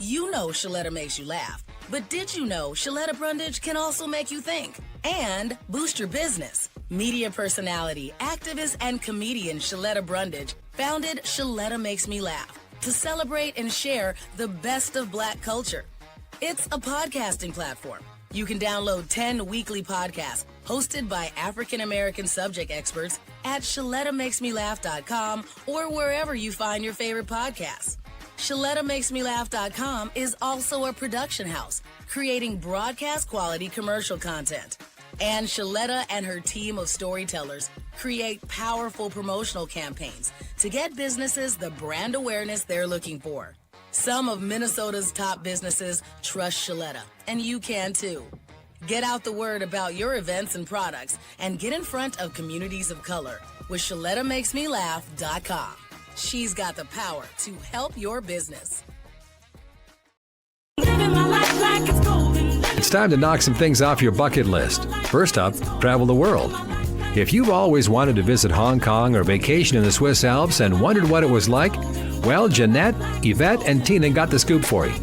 You know Sheletta makes you laugh, but did you know Sheletta Brundidge can also make you think and boost your business? Media personality, activist, and comedian Sheletta Brundidge founded Sheletta Makes Me Laugh to celebrate and share the best of Black culture. It's a podcasting platform. You can download 10 weekly podcasts hosted by African-American subject experts at ShelettaMakesMeLaugh.com or wherever you find your favorite podcasts. ShelettaMakesMeLaugh.com is also a production house, creating broadcast-quality commercial content. And Sheletta and her team of storytellers create powerful promotional campaigns to get businesses the brand awareness they're looking for. Some of Minnesota's top businesses trust Sheletta, and you can too. Get out the word about your events and products and get in front of communities of color with ShelettaMakesMeLaugh.com. She's got the power to help your business. It's time to knock some things off your bucket list. First up, travel the world. If you've always wanted to visit Hong Kong or vacation in the Swiss Alps and wondered what it was like, well, Jeanette, Evette, and Tina got the scoop for you.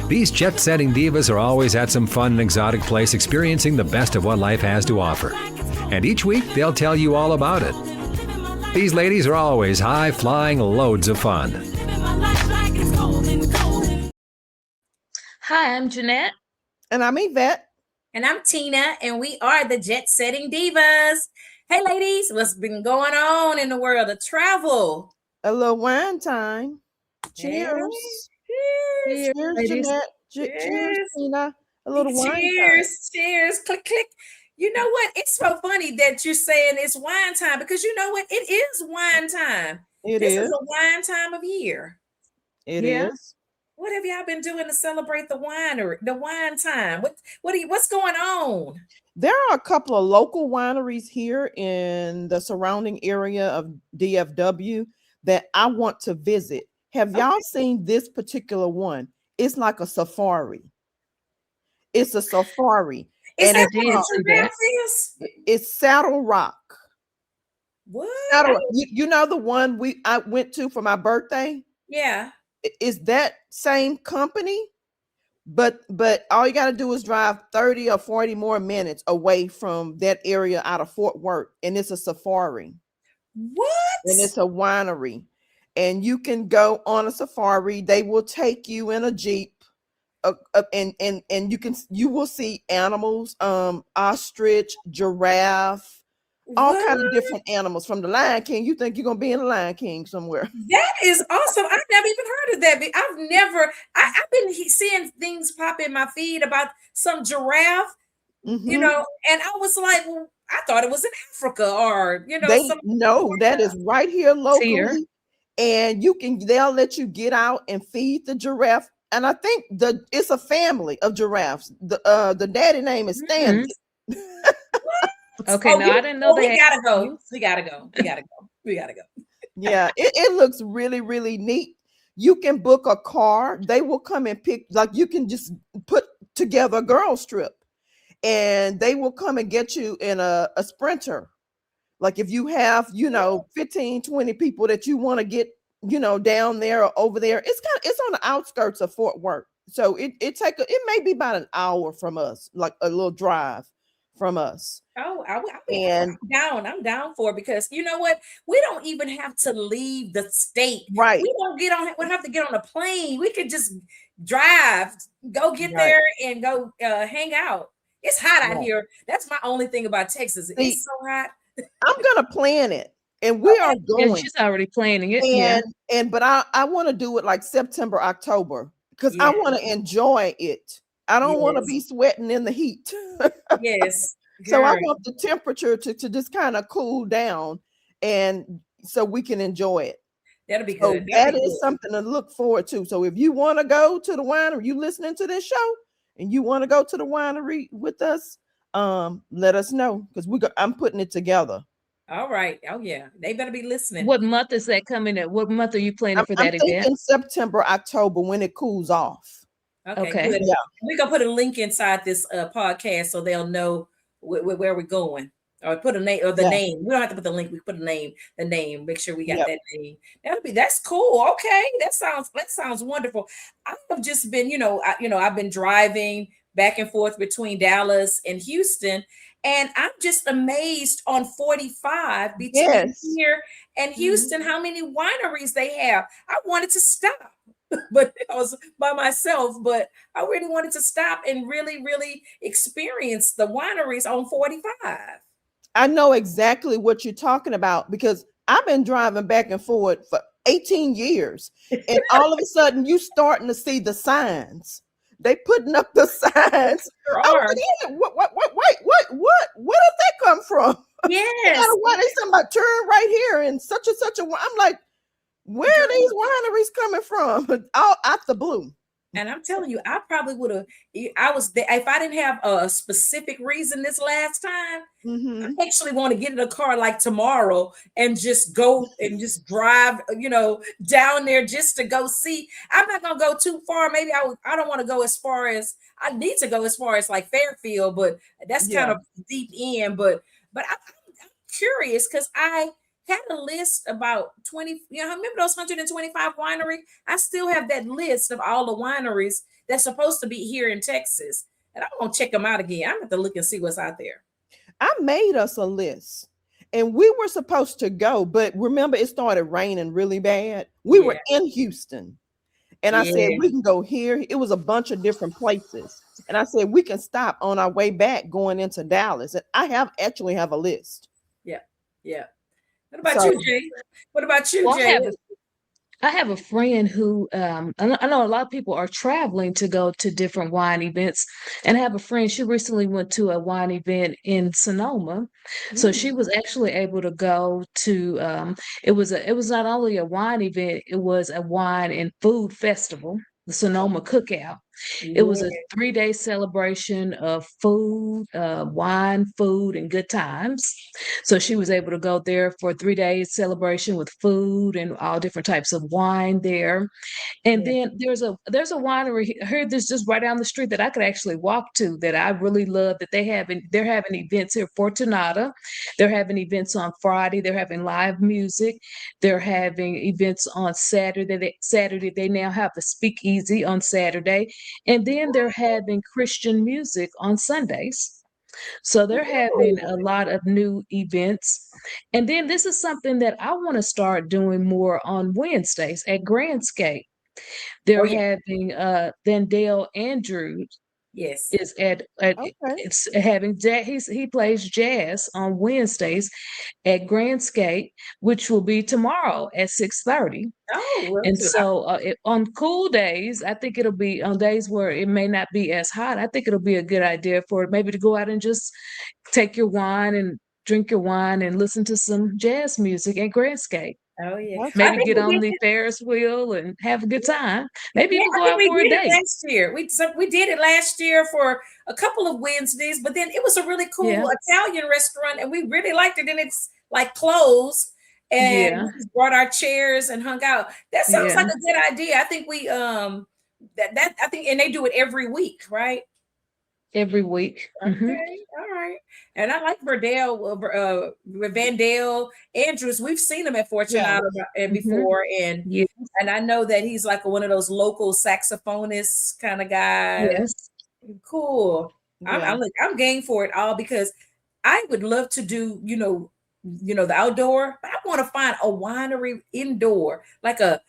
These jet-setting divas are always at some fun and exotic place experiencing the best of what life has to offer. And each week, they'll tell you all about it. These ladies are always high-flying loads of fun. Hi, I'm Jeanette. And I'm Evette. And I'm Tina, and we are the Jet Setting Divas. Hey, ladies, what's been going on in the world of travel? A little wine time. Cheers. Cheers. Cheers, Jeanette. Cheers, Tina. A little wine time. Cheers. Click, click. You know what? It's so funny that you're saying it's wine time because you know what? It is wine time. This is a wine time of year. It is. What have y'all been doing to celebrate the wine time? What's going on? There are a couple of local wineries here in the surrounding area of DFW that I want to visit. Have y'all seen this particular one? It's like a safari. It's a safari. Is and that what it's Saddle Rock. What? You know the one I went to for my birthday? Yeah. Is that same company? But all you got to do is drive 30 or 40 more minutes away from that area out of Fort Worth, and it's a safari. What? And it's a winery, and you can go on a safari. They will take you in a Jeep, and you will see animals, ostrich, giraffe, all kinds of different animals from the Lion King. You think you're gonna be in the Lion King somewhere? That is awesome. I've never even heard of that. I've been seeing things pop in my feed about some giraffe, you know, and I was like, well, I thought it was in Africa or, you know. That is right here locally. And they'll let you get out and feed the giraffe. And I think it's a family of giraffes. The daddy name is Stanley. Okay, I didn't know that. We gotta go. Yeah, it looks really, really neat. You can book a car. They will come and pick, like you can just put together a girls trip and they will come and get you in a Sprinter. Like if you have, 15, 20 people that you want to get, down there or over there, it's on the outskirts of Fort Worth. So it may be about an hour from us, like a little drive from us. I'm down for it because you know what? We don't even have to leave the state. Right. We don't have to get on a plane. We could just drive, go get there and go hang out. It's hot out here. That's my only thing about Texas. It's so hot. I'm gonna plan it. And we are going. Yeah, she's already planning it. But I want to do it like September, October, because I want to enjoy it. I don't want to be sweating in the heat. Yes. So I want the temperature to just kind of cool down, and so we can enjoy it. That'll be good. So that is something to look forward to. So if you want to go to the winery, you listening to this show, and you want to go to the winery with us, let us know because I'm putting it together. All right. Oh yeah, they better be listening. What month is that coming at? What month are you planning for that event? In September, October, when it cools off. Okay. Good. Yeah. We're gonna put a link inside this podcast so they'll know where we're going. or put a name or the Yeah. name. We don't have to put the link. We put the name. Make sure we got Yep. that name. That's cool. Okay, that sounds wonderful. I've just been, I've been driving back and forth between Dallas and Houston, and I'm just amazed on 45 between Yes. here and Houston, how many wineries they have. I wanted to stop, but I was by myself, but I really wanted to stop and really, really experience the wineries on 45. I know exactly what you're talking about because I've been driving back and forth for 18 years. And all of a sudden you starting to see the signs. They putting up the signs. There I are. was like, yeah, where did that come from? Yes. Why they talking about turn right here and such a I'm like, where are these wineries coming from? All out the blue. And I'm telling you, I probably would have. I was there if I didn't have a specific reason this last time. I actually want to get in a car like tomorrow and just go and just drive, down there just to go see. I'm not gonna go too far. Maybe I don't want to go as far as I need to go as far as like Fairfield, but that's kind of deep in. But I'm curious because I had a list about 20, remember those 125 winery? I still have that list of all the wineries that's supposed to be here in Texas. And I'm going to check them out again. I'm going to have to look and see what's out there. I made us a list and we were supposed to go, but remember it started raining really bad. We were in Houston and I said, we can go here. It was a bunch of different places. And I said, we can stop on our way back going into Dallas. And I actually have a list. Yeah. What about you, Jay? What about you, Jay? I have a friend who I know a lot of people are traveling to go to different wine events, and I have a friend. She recently went to a wine event in Sonoma, so she was actually able to go to. It was not only a wine event; it was a wine and food festival, the Sonoma Cookout. It was a 3-day celebration of food, wine, food, and good times. So she was able to go there for a 3-day celebration with food and all different types of wine there. And then there's a winery here that's just right down the street that I could actually walk to that I really love that they're having events here, Fortunata. They're having events on Friday. They're having live music. They're having events on Saturday. They now have the speakeasy on Saturday. And then they're having Christian music on Sundays. So they're having a lot of new events. And then this is something that I want to start doing more on Wednesdays at Grandscape. They're having Vandale Andrews. Yes. Is it's having he plays jazz on Wednesdays at Grandscape, which will be tomorrow at 6:30. And so on cool days, I think it'll be on days where it may not be as hot. I think it'll be a good idea for maybe to go out and just take your wine and drink your wine and listen to some jazz music at Grandscape. Oh yeah, maybe get on the Ferris wheel and have a good time. Maybe even go out for a date. Last year, we did it last year for a couple of Wednesdays, but then it was a really cool Italian restaurant, and we really liked it. And it's like closed, and we just brought our chairs and hung out. That sounds like a good idea. I think we I think, and they do it every week, right? Every week. Okay, all right. And I like Vandale Andrews. We've seen him at Fortunata before, and I know that he's like one of those local saxophonists kind of guys. Yes, cool. I'm game for it all because I would love to do the outdoor, but I want to find a winery indoor, like a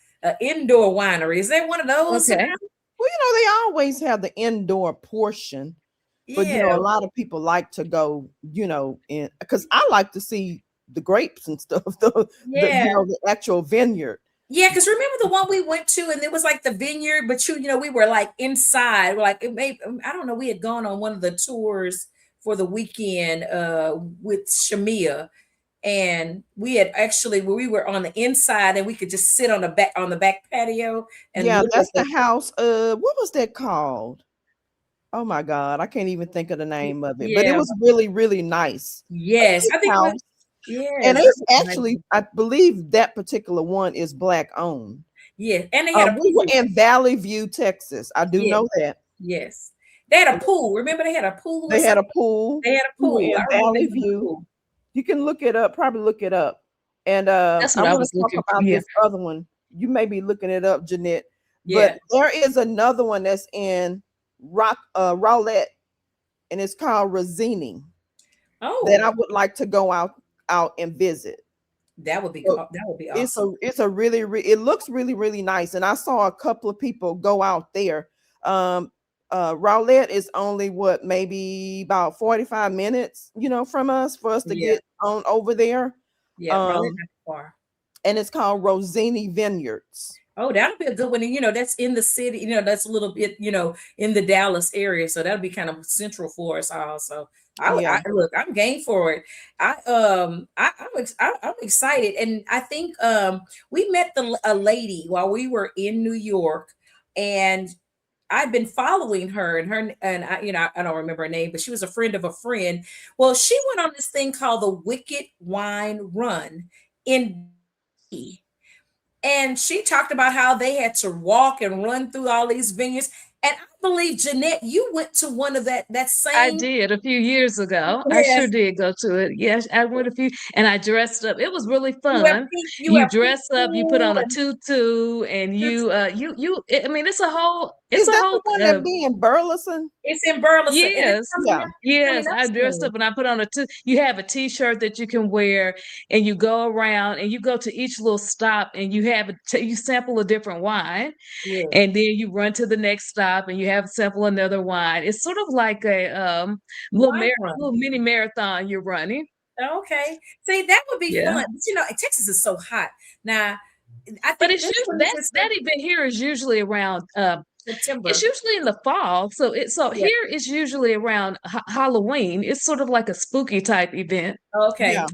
indoor winery. Is there one of those? Okay. Well, they always have the indoor portion. But a lot of people like to go, in because I like to see the grapes and stuff, the actual vineyard. Yeah, because remember the one we went to, and it was like the vineyard, but we were like inside. Like I don't know, we had gone on one of the tours for the weekend with Shamia, and we had actually we were on the inside, and we could just sit on the back patio. And that's the house. What was that called? Oh my God, I can't even think of the name of it, but it was really, really nice. Yes, I think. And it's actually, I believe that particular one is Black owned. Yeah, and they had we were in Valley View, Texas. I do know that. Yes, they had a pool. Remember, they had a pool. They had a pool. They had a pool in Valley View. You can look it up, probably look it up. And That's I what I want was to talk looking for. about Yeah. this other one. You may be looking it up, Jeanette. Yeah. But there is another one that's in Rowlett, and it's called Rosini, that I Oh, would like to go out and visit. that would be So that would be it's awesome. a really, it looks really, really nice. And I saw a couple of people go out there. Rowlett is only maybe about 45 minutes, from us, for us to Yeah. get on over there. Yeah, probably Um, not far. and it's called Rosini Vineyards. Oh, that'll be a good one. And that's in the city, that's a little bit, in the Dallas area. So that'll be kind of central for us all. So Yeah. look, I'm game for it. I'm excited. And I think we met a lady while we were in New York, and I've been following her, and I don't remember her name, but she was a friend of a friend. Well, she went on this thing called the Wicked Wine Run in and she talked about how they had to walk and run through all these vineyards. And I believe, Jeanette, you went to one of that I same. did a few years ago. I sure Yes. did go to it. Yes, I went a few, and I dressed up. It was really You have fun. pink, you You have pink dress up, you put pool on a and tutu, and I mean, Is that the one that be in Burleson? it's in Burleson. And it's yes, coming Yeah. up yes. coming up I dressed soon. up and I put on you have a t-shirt that you can wear, and you go around and you go to each little stop, and you have you sample a different wine, Yeah. and then you run to the next stop and you have sample another wine. It's sort of like a Wine run. little mini marathon you're running. Okay. See, that would be Yeah. fun. But Texas is so hot. Now, I But think it's this usually one is just that event here is usually around September. it's usually in the fall. So Yeah. here it's usually around Halloween. It's sort of like a spooky type event. Okay. Yeah.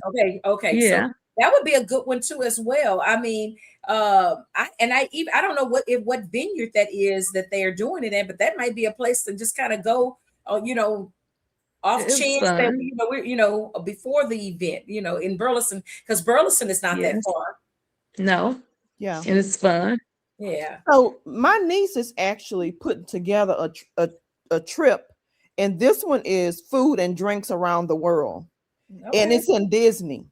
Okay. So Yeah. that would be a good one too as well. I mean, I don't know what vineyard that is that they are doing it in, but that might be a place to just kind of go, off It was chance that fun. we're before the event, in Burleson, because Burleson is not that Yes. far. No. Yeah. And it's fun. Yeah. So my niece is actually putting together a trip, and this one is food and drinks around the world, and Okay. it's in Disney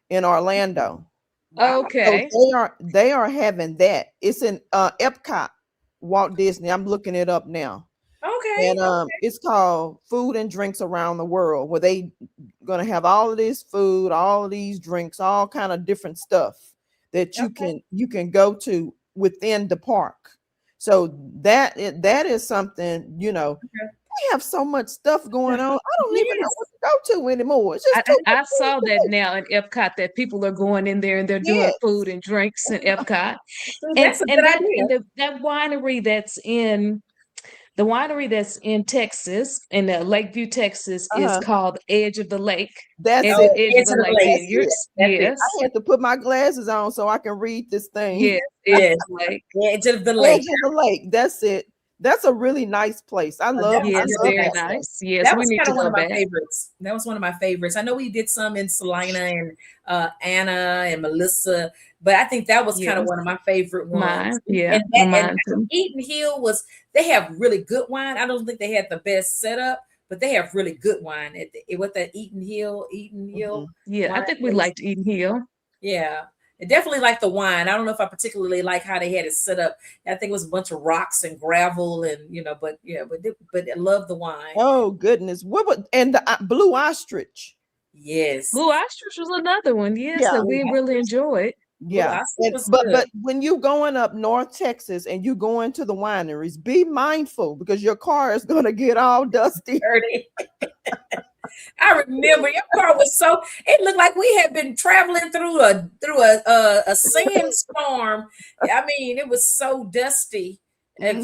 in Orlando. Wow. Okay. So they are having that. It's in Epcot, Walt Disney. I'm looking it up now. Okay. And it's called Food and Drinks Around the World, where they gonna have all of this food, all of these drinks, all kind of different stuff that you can go to within the park. So that is something, we have so much stuff going on. I don't even know Yes. what to go to anymore. It's just too I much saw to that do. now in Epcot that people are going in there and they're doing Yes. food and drinks in Epcot. So that's a good idea. That winery that's in Texas, in Lakeview, Texas, is Uh-huh. called Edge of the Lake. That's Edge, it. Edge Edge of the of the Lake Lake. Vineyards. That's it. Yes. I had to put my glasses on so I can read this thing. Yes. Edge Yes. of the Lake. Edge of the Edge lake. of the Lake. That's it. That's a really nice place. I love Yes, Yes, very yes. that place. nice. Yes, That we was need kind to of one go of my back. favorites. That was one of my favorites. I know we did some in Salina and Anna and Melissa, but I think that was kind of Yes. one of my favorite ones. Mine, yeah, And mine too. Eaton Hill they have really good wine. I don't think they had the best setup, but they have really good wine with that Eaton Hill. Yeah, I wine think we place. liked Eden Hill. Yeah. I definitely like the wine. I don't know if I particularly like how they had it set up. I think it was a bunch of rocks and gravel, and but I love the wine. Oh goodness. And the blue ostrich. Yes. Blue Ostrich was another one, yes, Yeah. that we really enjoyed. Yeah. Ostrich was But good. when you going up North Texas and you going to the wineries, be mindful because your car is gonna get all dusty. Dirty. I remember your car was it looked like we had been traveling through a sandstorm. I mean, it was so dusty. But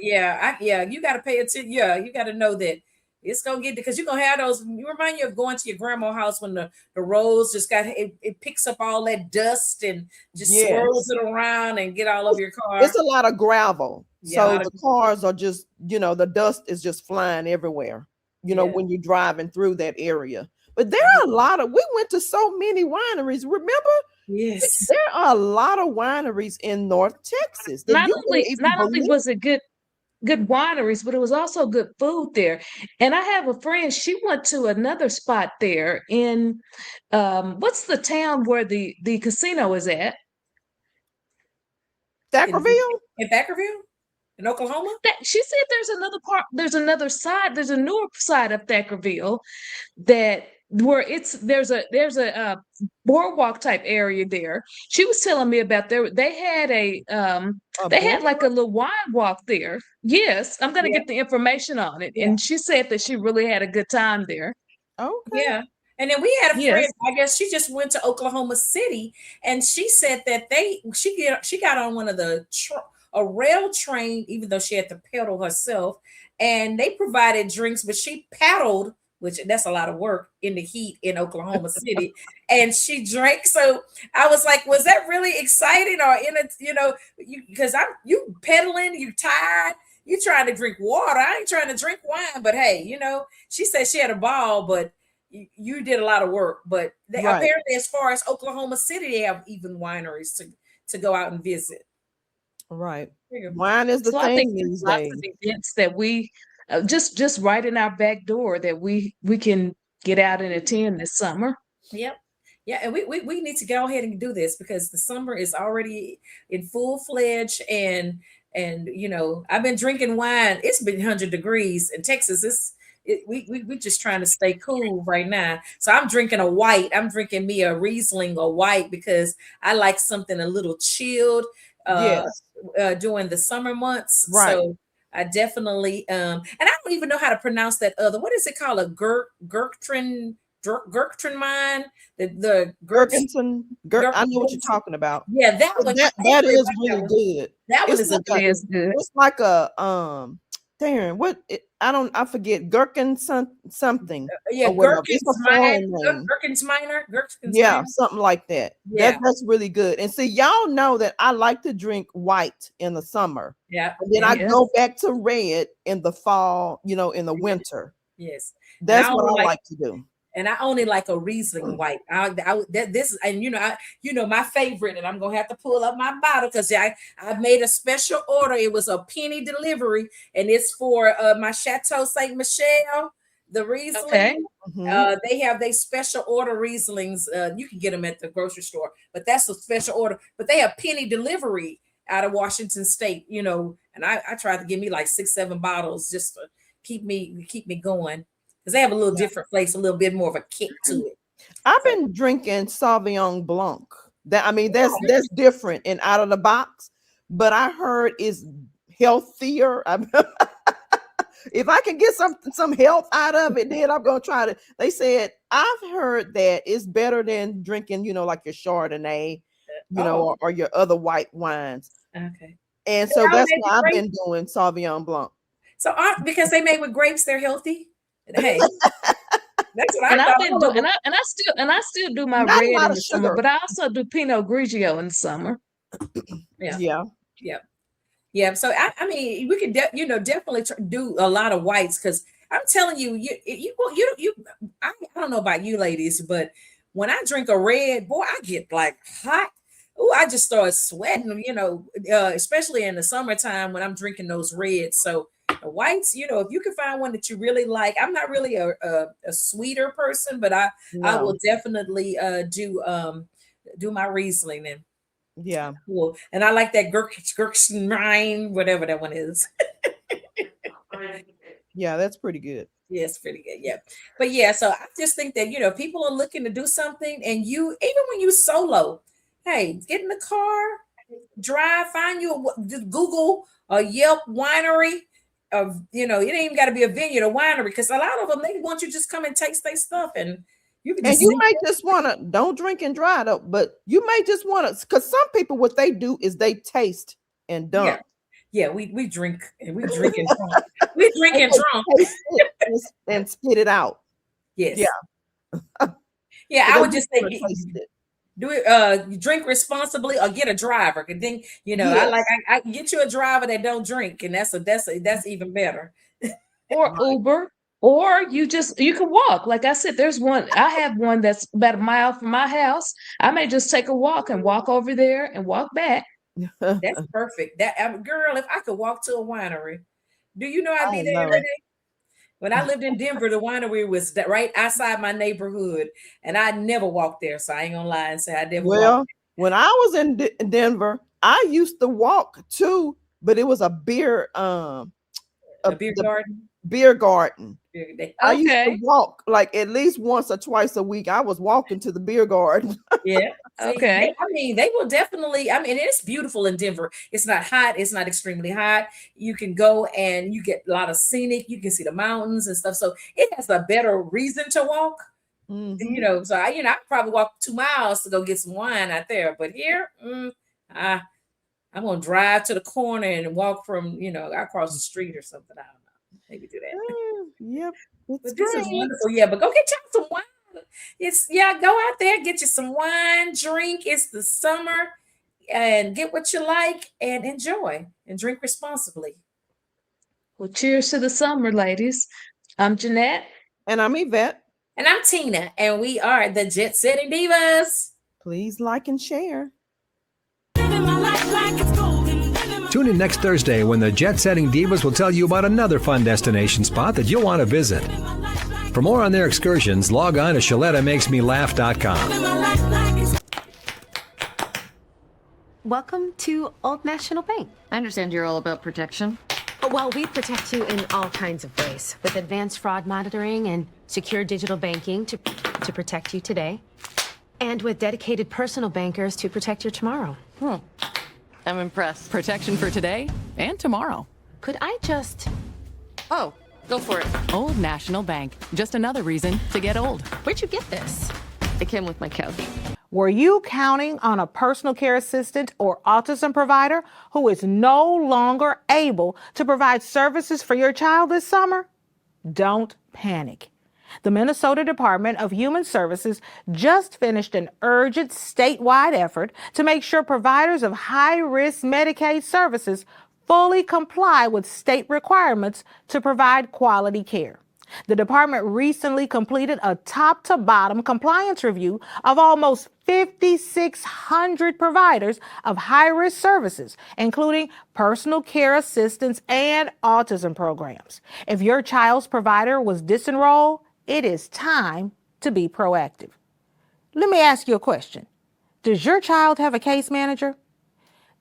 you got to pay attention. Yeah, you got to know that it's gonna get, because you're gonna have those. You remind you of going to your grandma's house when the roads just it picks up all that dust and just swirls it around and get all over your car. It's a lot of gravel. Yeah, So the cars are just, the dust is just flying everywhere, when you're driving through that area. But there are we went to so many wineries. Remember? Yes. There are a lot of wineries in North Texas. Not only was it good good wineries, but it was also good food there. And I have a friend, she went to another spot there in what's the town where the casino is at? Thackerville? In Thackerville, in Oklahoma. She said there's another part, there's another side, there's a newer side of Thackerville that where there's a boardwalk type area there. She was telling me about they had they had like a little wine walk there. Yes, I'm gonna get the information on it. And she said that she really had a good time there. Okay. Yeah. And then we had a friend, Yes. I guess she just went to Oklahoma City, and she said that she got on one of a rail train, even though she had to pedal herself, and they provided drinks, but she paddled, which that's a lot of work in the heat in Oklahoma City, and she drank. So I was like, was that really exciting, or because you pedaling, you tired, you trying to drink water. I ain't trying to drink wine, but hey, she said she had a ball, but you did a lot of work. But apparently, as far as Oklahoma City, they have even wineries to go out and visit. Right. Wine is the thing. I think these lots of events that we just right in our back door that we can get out and attend this summer. Yep. Yeah, and we need to go ahead and do this because the summer is already in full fledged, and I've been drinking wine. It's been 100 degrees in Texas. We just trying to stay cool right now. So I'm drinking a white. I'm drinking me a Riesling or white because I like something a little chilled during the summer months. Right. So I definitely and I don't even know how to pronounce that other. What is it called? A Gurktrin wine. The Gherkinson. I know what you're talking about. Yeah, that one. That is really good. That one is good. It's like a I forget Gherkin something. Yeah, Gherkin's minor. Yeah, something like that. Yeah. That's really good. And see, y'all know that I like to drink white in the summer. Yeah. And then I go back to red in the fall, in the winter. Yes. That's what I like to do. And I only like a Riesling white. My favorite, and I'm gonna have to pull up my bottle because I made a special order. It was a penny delivery, and it's for my Chateau Saint Michelle, the Riesling. Okay. They have special order Rieslings. You can get them at the grocery store, but that's a special order. But they have penny delivery out of Washington State, and I tried to give me like 6-7 bottles just to keep me going. Because they have a little different place, a little bit more of a kick to it. I've been drinking Sauvignon Blanc. That's different and out of the box, but I heard it's healthier. If I can get some health out of it, then I'm gonna try to. They said I've heard that it's better than drinking, like your Chardonnay, or your other white wines. Okay. And so that's why I've been doing Sauvignon Blanc. So because they made with grapes, they're healthy. Hey, that's what and I've been doing, and I still do my red in the summer, but I also do Pinot Grigio in the summer. Yeah. So I mean, we could definitely do a lot of whites because I'm telling you, I don't know about you ladies, but when I drink a red, boy, I get like hot. Oh, I just start sweating, especially in the summertime when I'm drinking those reds. So the whites, if you can find one that you really like. I'm not really a sweeter person, but I will definitely do my Riesling and cool. And I like that Gurkstein, whatever that one is. Yeah, that's pretty good. Yes, pretty good. Yeah. But yeah, so I just think that people are looking to do something, and even when you solo, hey, get in the car, drive, find you just Google a Yelp winery. It ain't even got to be a vineyard or winery because a lot of them they want you to just come and taste their stuff and you may just want to don't drink and drive up, but you may just want to because some people what they do is they taste and dump. Yeah, we drink and we drink and drunk. We drink and drunk and spit it out. Yes. Yeah. Yeah, I would just say do it. You drink responsibly or get a driver. And then I get you a driver that don't drink, and that's even better. Or Uber, or you can walk. Like I said, I have one that's about a mile from my house. I may just take a walk and walk over there and walk back. That's perfect. That girl, if I could walk to a winery, Do you know I'd be I there know. every day? When I lived in Denver, the winery was right outside my neighborhood, and I never walked there. So I ain't gonna lie and say I never walked. Well, when I was in Denver, I used to walk too, but it was a beer A beer garden. beer garden. I used to Okay. walk like at least once or twice a week. I was walking to the beer garden. Yeah. See, Okay. they will definitely. I mean, it's beautiful in Denver. It's not hot. It's not extremely hot. You can go and you get a lot of scenic. You can see the mountains and stuff. So it has a better reason to walk. Mhm. You know, so I probably walk 2 miles to go get some wine out there. But here, I'm gonna drive to the corner and walk from across the street or something. I don't know. Maybe do that. Yep. It's But this is great. wonderful. Yeah, but go get y'all some wine. Go out there, get you some wine, drink. It's the summer, and get what you like and enjoy and drink responsibly. Well, cheers to the summer, ladies. I'm Jeanette. And I'm Evette. And I'm Tina, and we are the Jet Setting Divas. Please like and share. Tune in next Thursday when the Jet Setting Divas will tell you about another fun destination spot that you'll want to visit. For more on their excursions, log on to ShelettaMakesMeLaugh.com. Welcome to Old National Bank. I understand you're all about protection. Well, we protect you in all kinds of ways with advanced fraud monitoring and secure digital banking to protect you today, and with dedicated personal bankers to protect your tomorrow. I'm impressed. Protection for today and tomorrow. Could I just... Oh, go for it. Old National Bank. Just another reason to get old. Where'd you get this? It came with my couch. Were you counting on a personal care assistant or autism provider who is no longer able to provide services for your child this summer? Don't panic. The Minnesota Department of Human Services just finished an urgent statewide effort to make sure providers of high-risk Medicaid services fully comply with state requirements to provide quality care. The department recently completed a top-to-bottom compliance review of almost 5,600 providers of high-risk services, including personal care assistance and autism programs. If your child's provider was disenrolled, it is time to be proactive. Let me ask you a question. Does your child have a case manager?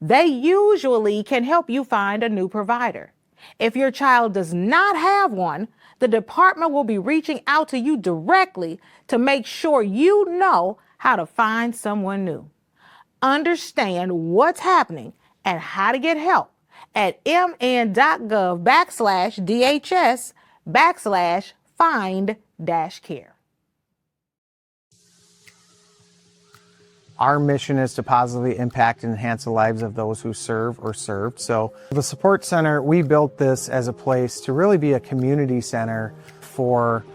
They usually can help you find a new provider. If your child does not have one, the department will be reaching out to you directly to make sure you know how to find someone new. Understand what's happening and how to get help at mn.gov/DHS/find-care. Our mission is to positively impact and enhance the lives of those who serve or served. So the Support Center, we built this as a place to really be a community center for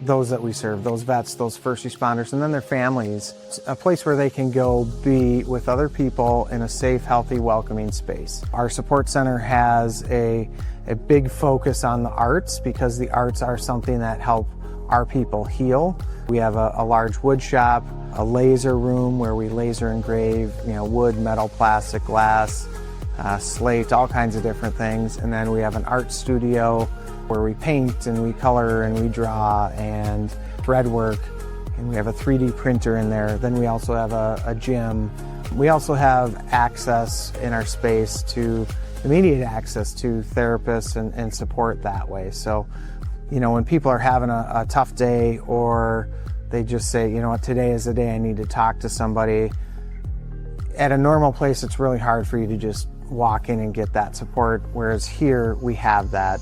those that we serve, those vets, those first responders, and then their families. It's a place where they can go be with other people in a safe, healthy, welcoming space. Our Support Center has a big focus on the arts because the arts are something that help our people heal. We have a large wood shop, a laser room where we laser engrave, wood, metal, plastic, glass, slate, all kinds of different things. And then we have an art studio where we paint and we color and we draw and thread work. And we have a 3D printer in there. Then we also have a gym. We also have access in our space to immediate access to therapists and support that way. So, when people are having a tough day or they just say, today is the day I need to talk to somebody. At a normal place, it's really hard for you to just walk in and get that support, whereas here we have that.